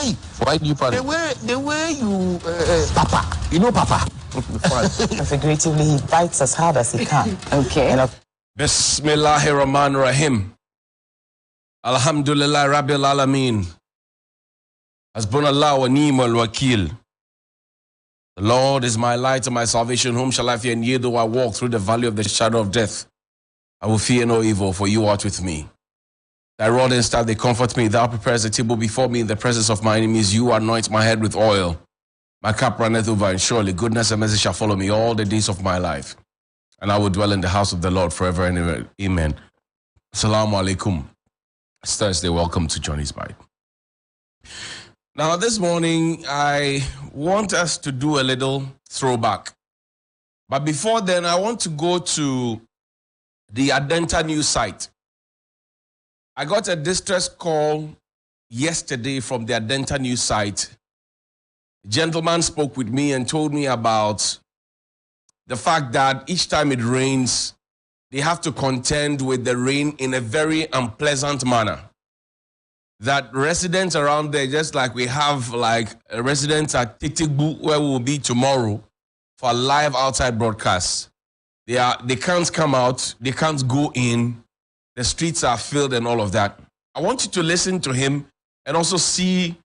Hey, why do you panic? The way you, Papa, you know Papa. Figuratively, he bites as hard as he can. Okay. Bismillahirrahmanirrahim. Alhamdulillah Rabbil Alameen. Hasbunallah wa ni'mal wakil. The Lord is my light and my salvation. Whom shall I fear? And yea, though I walk through the valley of the shadow of death, I will fear no evil, for you art with me. Thy rod and staff, they comfort me. Thou preparest a table before me in the presence of my enemies. You anoint my head with oil. My cup runneth over, and surely goodness and mercy shall follow me all the days of my life. And I will dwell in the house of the Lord forever and ever. Amen. Assalamu alaikum. It's Thursday. Welcome to Johnny's Bite. Now, this morning, I want us to do a little throwback. But before then, I want to go to the Adenta news site. I got a distress call yesterday from the Adenta news site. A gentleman spoke with me and told me about the fact that each time it rains, they have to contend with the rain in a very unpleasant manner. That residents around there, just like we have residents at Tiktikbu, where we will be tomorrow for a live outside broadcast. They can't come out, they can't go in, the streets are filled and all of that. I want you to listen to him and also see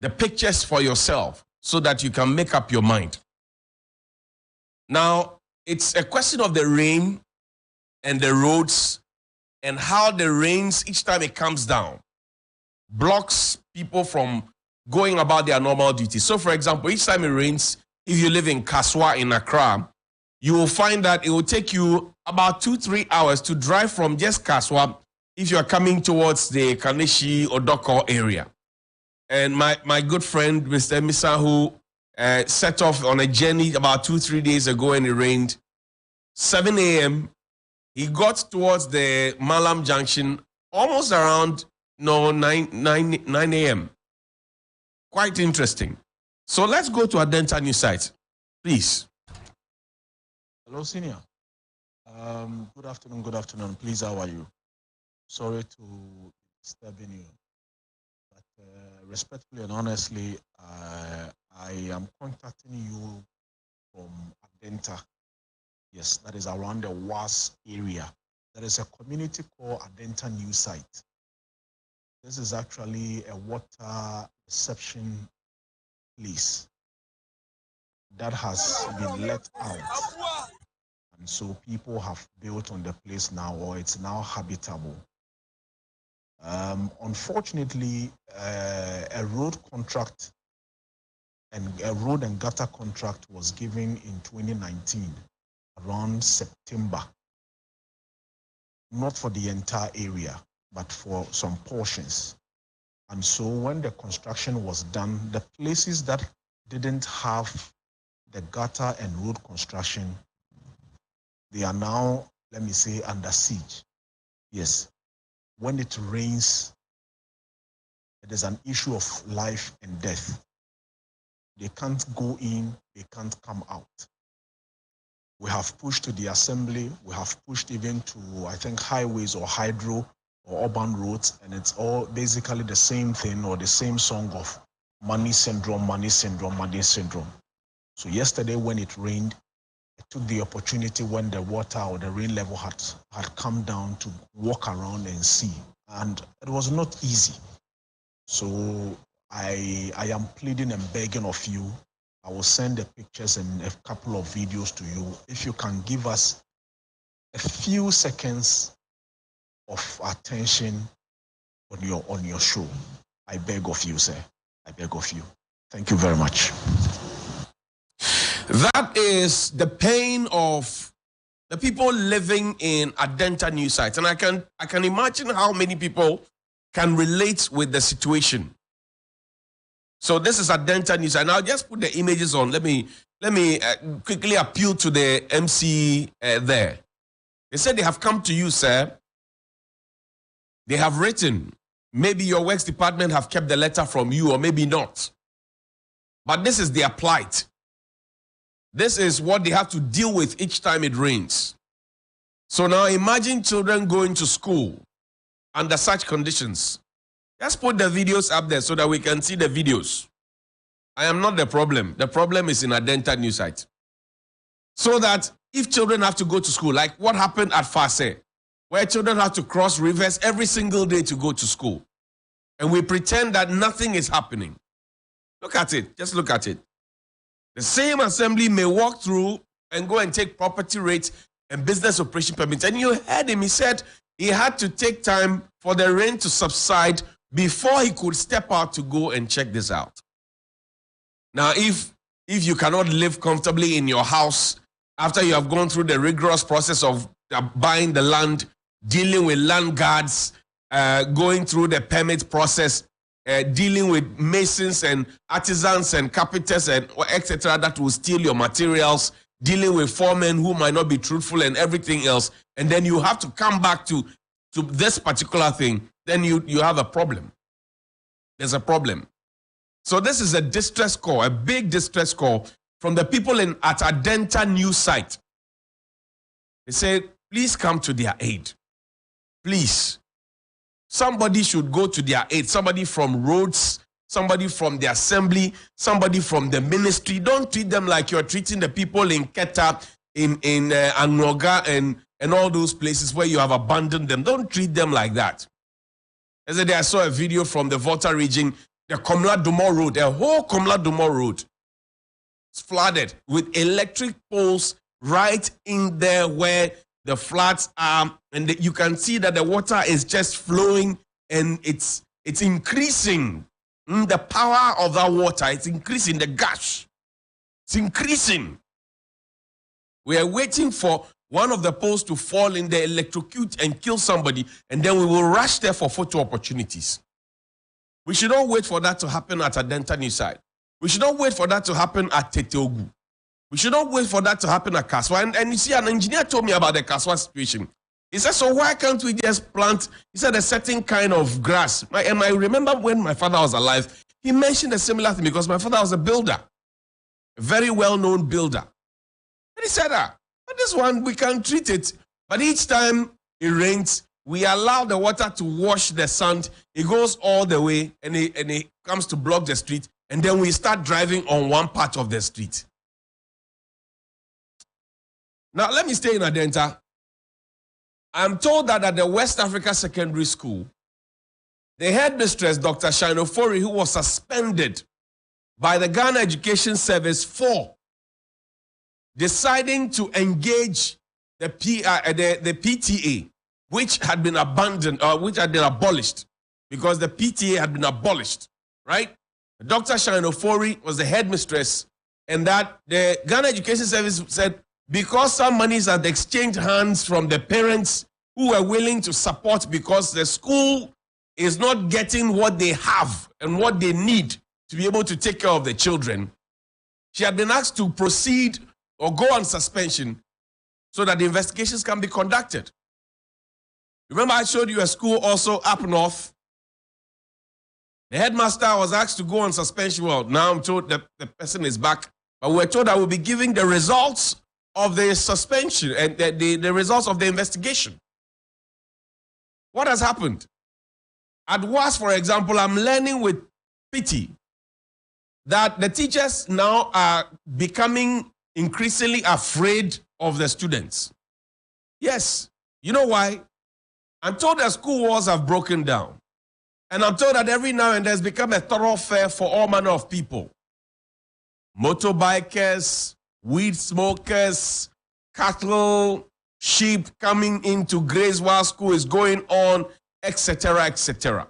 the pictures for yourself so that you can make up your mind. Now, it's a question of the rain and the roads and how the rains, each time it comes down, blocks people from going about their normal duties. So, for example, each time it rains, if you live in Kaswa in Accra, you will find that it will take you about 2-3 hours to drive from just Kaswa if you are coming towards the Kaneshi or Doko area. And my good friend, Mr. Misa, who set off on a journey about 2-3 days ago and it rained, 7 a.m., he got towards the Malam Junction almost around 9 a.m. Quite interesting. So let's go to Adenta news site, please. Hello, Senior. Good afternoon. Please, how are you? Sorry to disturbing you. But respectfully and honestly, I am contacting you from Adenta. Yes, that is around the WAS area. There is a community called Adenta news site. This is actually a water reception place that has been let out. And so people have built on the place now, or it's now habitable. Unfortunately, a road and gutter contract was given in 2019, around September. Not for the entire area, but for some portions. And so when the construction was done, the places that didn't have the gutter and road construction, they are now, let me say, under siege. Yes, when it rains, it is an issue of life and death. They can't go in, they can't come out. We have pushed to the assembly, we have pushed even to, I think, highways or hydro or urban roads, and it's all basically the same thing or the same song of money syndrome, money syndrome, money syndrome. So yesterday when it rained, I took the opportunity when the water or the rain level had come down to walk around and see. And it was not easy. So I am pleading and begging of you. I will send the pictures and a couple of videos to you. If you can give us a few seconds of attention on your show. I beg of you, sir. I beg of you. Thank you very much. That is the pain of the people living in Adenta news sites. And I can imagine how many people can relate with the situation. So this is Adenta news. And I'll just put the images on. Let me quickly appeal to the MC there. They said they have come to you, sir. They have written. Maybe your works department have kept the letter from you, or maybe not. But this is their plight. This is what they have to deal with each time it rains. So now imagine children going to school under such conditions. Just put the videos up there so that we can see the videos. I am not the problem. The problem is in Adenta news site. So that if children have to go to school, like what happened at Fase, where children have to cross rivers every single day to go to school, and we pretend that nothing is happening. Look at it. Just look at it. The same assembly may walk through and go and take property rates and business operation permits. And you heard him. He said he had to take time for the rain to subside before he could step out to go and check this out. Now, if you cannot live comfortably in your house after you have gone through the rigorous process of buying the land, dealing with land guards, going through the permit process, dealing with masons and artisans and carpenters and etc. that will steal your materials, dealing with foremen who might not be truthful and everything else, and then you have to come back to this particular thing, then you have a problem. There's a problem. So this is a distress call, a big distress call from the people at Adenta news site. They say, please come to their aid. Please. Somebody should go to their aid. Somebody from roads, somebody from the assembly, somebody from the ministry. Don't treat them like you're treating the people in Keta, in Anoga, and all those places where you have abandoned them. Don't treat them like that. Yesterday, I saw a video from the Volta region, the Komla Dumor Road, the whole Komla Dumor Road. It's flooded with electric poles right in there where the floods are, and you can see that the water is just flowing, and it's increasing. The power of that water, it's increasing, the gush. It's increasing. We are waiting for one of the poles to fall in there, electrocute and kill somebody, and then we will rush there for photo opportunities. We should not wait for that to happen at Adenta news site. We should not wait for that to happen at Teteogu. We should not wait for that to happen at Kaswa. And you see, an engineer told me about the Kaswa situation. He said, so why can't we just plant, he said, a certain kind of grass? And I remember when my father was alive, he mentioned a similar thing because my father was a builder, a very well-known builder. And he said, but this one, we can treat it. But each time it rains, we allow the water to wash the sand. It goes all the way, and it comes to block the street. And then we start driving on one part of the street. Now, let me stay in Adenta. I'm told that at the West Africa Secondary School, the headmistress, Dr. Shinofori, who was suspended by the Ghana Education Service for deciding to engage the PTA, which had been abandoned, or which had been abolished, because the PTA had been abolished, right? Dr. Shinofori was the headmistress, and that the Ghana Education Service said, because some monies had exchanged hands from the parents who were willing to support because the school is not getting what they have and what they need to be able to take care of the children, she had been asked to proceed or go on suspension so that the investigations can be conducted. Remember, I showed you a school also up north. The headmaster was asked to go on suspension. Well, now I'm told that the person is back, but we're told that we'll be giving the results of the suspension and the results of the investigation. What has happened? At WAS, for example, I'm learning with pity that the teachers now are becoming increasingly afraid of the students. Yes. You know why? I'm told that school walls have broken down. And I'm told that every now and then it's become a thoroughfare for all manner of people. Motorbikers, weed smokers, cattle, sheep coming into graze while school is going on, etc., etc.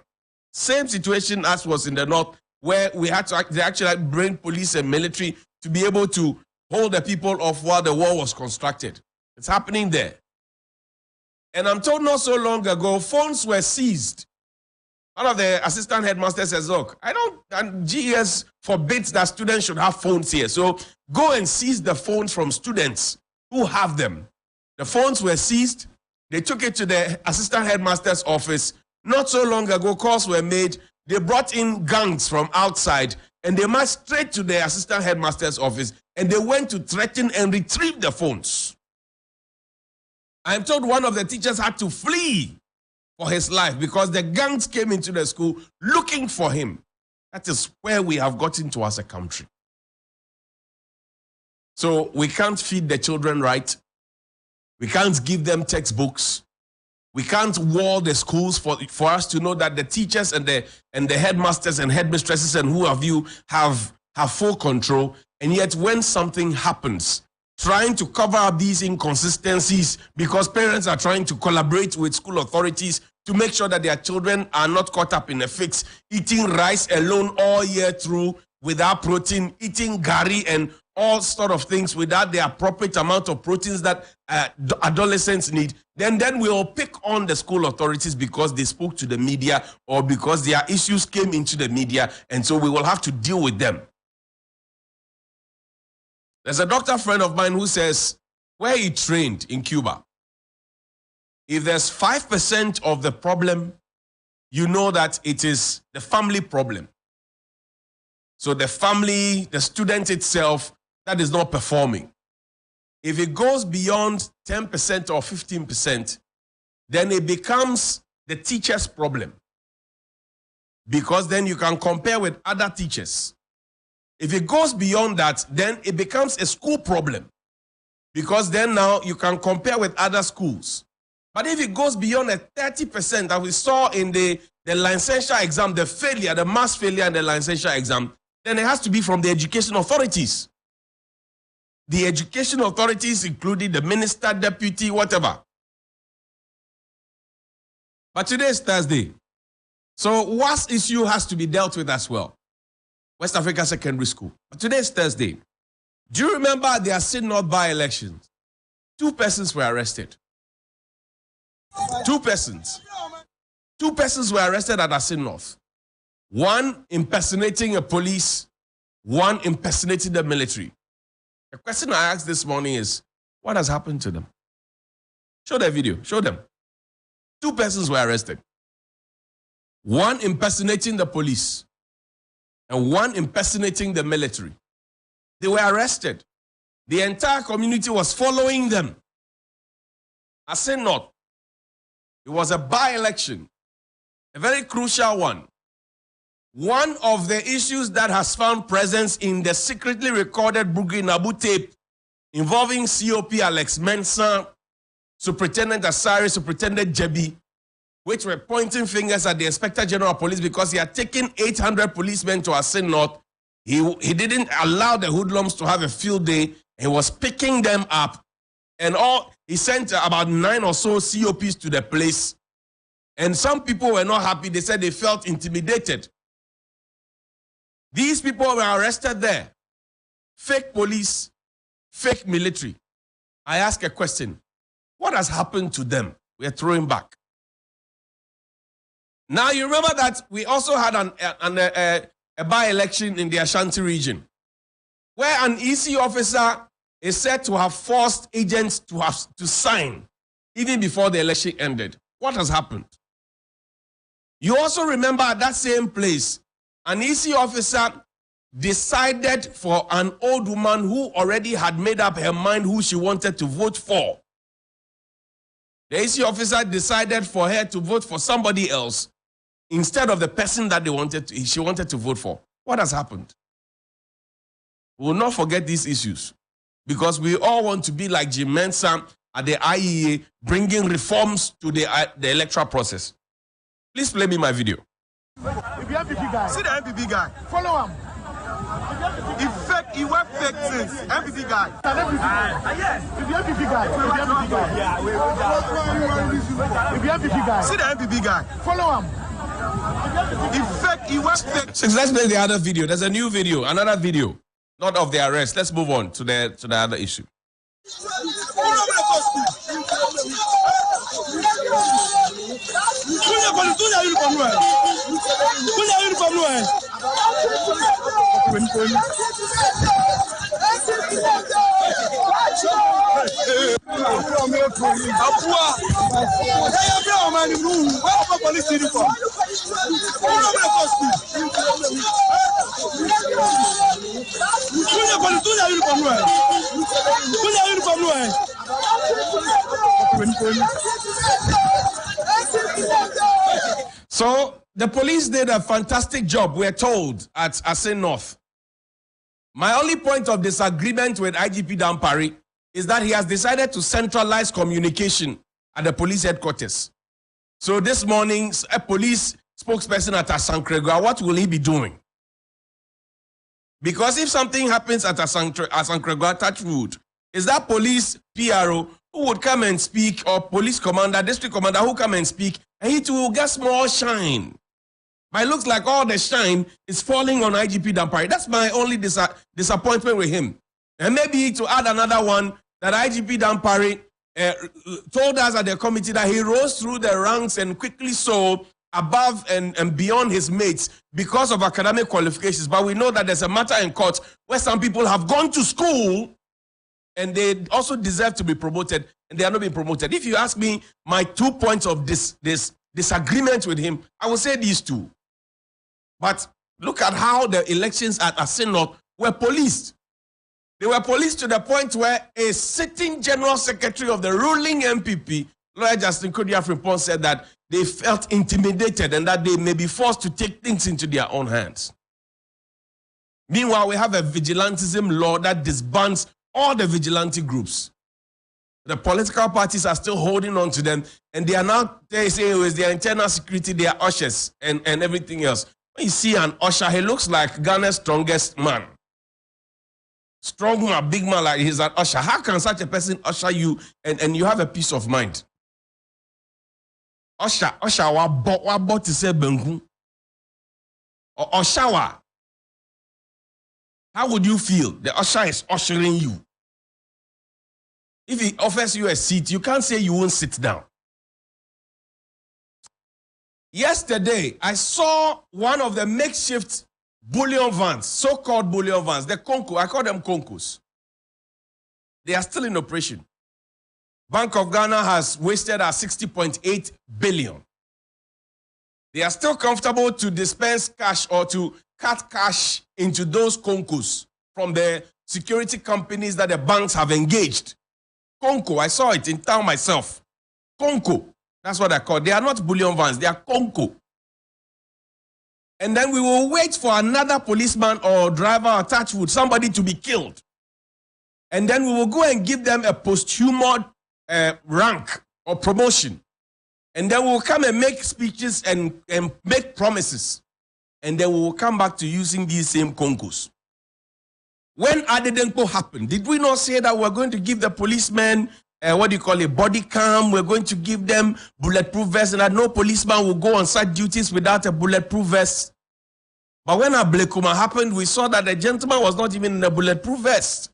Same situation as was in the north, where we had to they actually bring police and military to be able to hold the people off while the wall was constructed. It's happening there. And I'm told not so long ago, phones were seized. One of the assistant headmasters says, look, and GES forbids that students should have phones here. So go and seize the phones from students who have them. The phones were seized. They took it to the assistant headmaster's office. Not so long ago, calls were made. They brought in gangs from outside, and they marched straight to the assistant headmaster's office, and they went to threaten and retrieve the phones. I'm told one of the teachers had to flee for his life because the gangs came into the school looking for him. That is where we have gotten to as a country. So we can't feed the children right. We can't give them textbooks. We can't wall the schools for us to know that the teachers and the headmasters and headmistresses and who have you have full control. And yet when something happens, trying to cover up these inconsistencies because parents are trying to collaborate with school authorities to make sure that their children are not caught up in a fix, eating rice alone all year through without protein, eating gari and all sort of things without the appropriate amount of proteins that adolescents need, then we'll pick on the school authorities because they spoke to the media or because their issues came into the media, and so we will have to deal with them. There's a doctor friend of mine who says where he trained in Cuba, if there's 5% of the problem, you know that it is the family problem. So the family, the student itself, that is not performing. If it goes beyond 10% or 15%, then it becomes the teacher's problem. Because then you can compare with other teachers. If it goes beyond that, then it becomes a school problem. Because then now you can compare with other schools. But if it goes beyond a 30% that we saw in the licensure exam, the failure, the mass failure in the licensure exam, then it has to be from the education authorities. The education authorities, including the minister, deputy, whatever. But today is Thursday. So WAS issue has to be dealt with as well. West Africa Secondary School. But today is Thursday. Do you remember the Asin North by-elections? 2 persons were arrested. 2 persons. 2 persons were arrested at Asin North. One impersonating a police, one impersonating the military. The question I asked this morning is, what has happened to them? Show the video. Show them. 2 persons were arrested. One impersonating the police and one impersonating the military. They were arrested. The entire community was following them. I say not. It was a by-election, a very crucial one. One of the issues that has found presence in the secretly recorded Bugri Nabu tape involving COP Alex Mensah, Superintendent Asari, Superintendent Jebi, which were pointing fingers at the Inspector General of Police because he had taken 800 policemen to Asin North. He didn't allow the hoodlums to have a field day. He was picking them up. And he sent about 9 or so COPs to the place. And some people were not happy. They said they felt intimidated. These people were arrested there. Fake police, fake military. I ask a question. What has happened to them? We are throwing back. Now you remember that we also had a by-election in the Ashanti region where an EC officer is said to have forced agents to sign even before the election ended. What has happened? You also remember at that same place, an EC officer decided for an old woman who already had made up her mind who she wanted to vote for. The EC officer decided for her to vote for somebody else instead of the person that she wanted to vote for. What has happened? We will not forget these issues because we all want to be like Jim Mensah at the IEA, bringing reforms to the electoral process. Please play me my video. If you MPP guy, see the MPP guy. Follow him. He work fake things. MPP guy. Yes. If you MPP guy, if you MPP guy, see the MPP guy. Follow him. He work fake. So let's play the other video. There's a new video, another video, not of the arrest. Let's move on to the other issue. So the police did a fantastic job, we're told, at Asin North. My only point of disagreement with IGP Dampari is that he has decided to centralize communication at the police headquarters. So this morning, a police spokesperson at Asankregua, what will he be doing? Because if something happens at Asankregua, touch wood, is that police PRO who would come and speak, or police commander, district commander who come and speak, and he too will get small shine. But it looks like all the shine is falling on IGP Dampari. That's my only disappointment with him. And maybe to add another one, that IGP Dampari told us at the committee that he rose through the ranks and quickly so above and beyond his mates because of academic qualifications. But we know that there's a matter in court where some people have gone to school and they also deserve to be promoted, and they are not being promoted. If you ask me my 2 points of this disagreement with him, I will say these two. But look at how the elections at Asin North were policed. They were policed to the point where a sitting general secretary of the ruling MPP, Lawyer Justin Kodia Frimpong, said that they felt intimidated and that they may be forced to take things into their own hands. Meanwhile, we have a vigilantism law that disbands all the vigilante groups. The political parties are still holding on to them, and they are now saying it was their internal security, their ushers, and everything else. When you see an usher, he looks like Ghana's strongest man. Strong man, big man, like he's an usher. How can such a person usher you and you have a peace of mind? Usher wa bought to say bengu. Or usher. How would you feel? The usher is ushering you. If he offers you a seat, you can't say you won't sit down. Yesterday, I saw one of the makeshift bullion vans, so-called bullion vans, the Conco, I call them Concos. They are still in operation. Bank of Ghana has wasted 60.8 billion. They are still comfortable to dispense cash or to cut cash into those Concos from the security companies that the banks have engaged. Conco, I saw it in town myself. Conco, that's what I call. They are not bullion vans, they are Conco. And then we will wait for another policeman or driver or touchwood, somebody to be killed. And then we will go and give them a posthumous rank or promotion. And then we will come and make speeches and make promises. And then we will come back to using these same Concos. When Adedenko happened, did we not say that we're going to give the policemen, body cam, we're going to give them bulletproof vests, and that no policeman will go on such duties without a bulletproof vest? But when Ablekuma happened, we saw that the gentleman was not even in a bulletproof vest.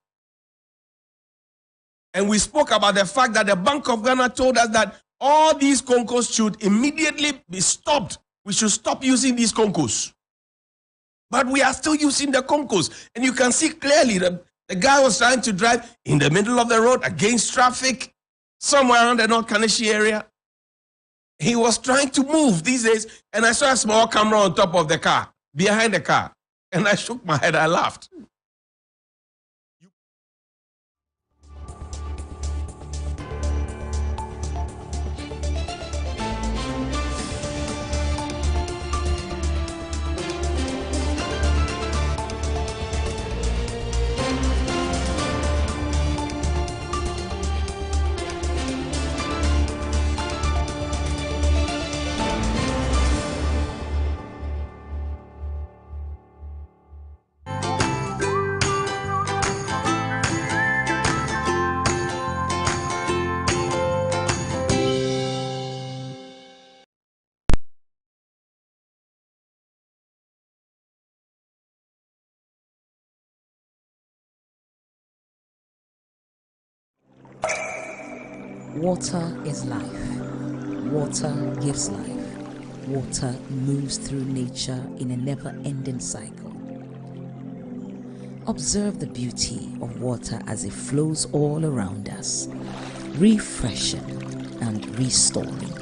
And we spoke about the fact that the Bank of Ghana told us that all these Concos should immediately be stopped. We should stop using these Concos. But we are still using the Concos. And you can see clearly that the guy was trying to drive in the middle of the road against traffic, somewhere around the North Kaneshie area. He was trying to move these days, and I saw a small camera on top of the car, behind the car. And I shook my head, I laughed. Water is life. Water gives life. Water moves through nature in a never-ending cycle. Observe the beauty of water as it flows all around us, refreshing and restoring.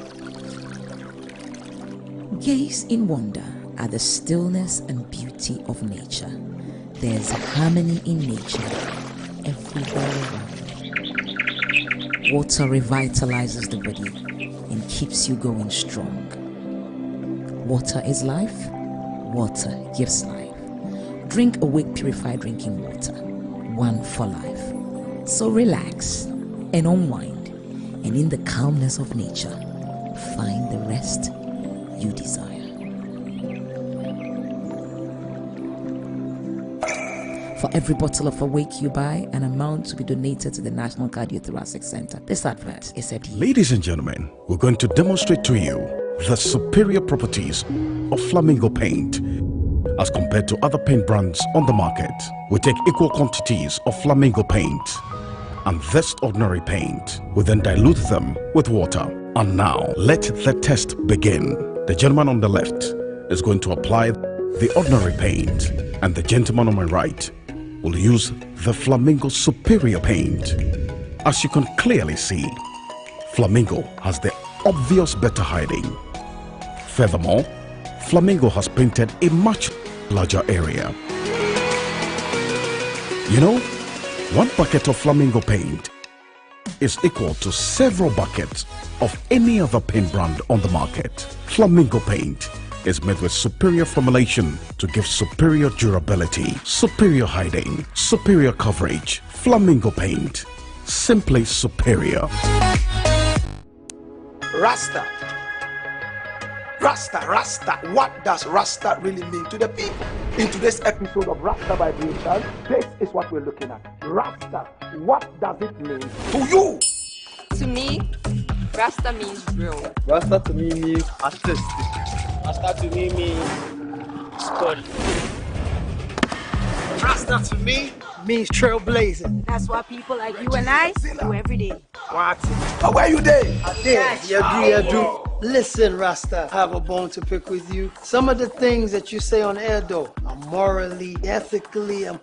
Gaze in wonder at the stillness and beauty of nature. There's harmony in nature everywhere around. Water revitalizes the body and keeps you going strong. Water is life. Water gives life. Drink Awake Purified Drinking Water. One for life. So relax and unwind, and in the calmness of nature, find the rest you desire. For every bottle of Awake you buy, an amount to be donated to the National Cardiothoracic Center. This advert is said here. Ladies and gentlemen, we're going to demonstrate to you the superior properties of Flamingo paint as compared to other paint brands on the market. We take equal quantities of Flamingo paint and this ordinary paint. We then dilute them with water. And now, let the test begin. The gentleman on the left is going to apply the ordinary paint, and the gentleman on my right will use the Flamingo Superior paint. As you can clearly see, Flamingo has the obvious better hiding. Furthermore, Flamingo has painted a much larger area. You know, one bucket of Flamingo paint is equal to several buckets of any other paint brand on the market. Flamingo paint is made with superior formulation to give superior durability, superior hiding, superior coverage. Flamingo paint, simply superior. Rasta. Rasta, Rasta. What does Rasta really mean to the people? In today's episode of Rasta Vibration, this is what we're looking at. Rasta, what does it mean to you? To me, Rasta means real. Rasta to me means artistic. Rasta to me means study. Rasta to me means trailblazing. That's what people like you and I do every day. What? Where you there? I do. Listen, Rasta, I have a bone to pick with you. Some of the things that you say on air, though, are morally, ethically, and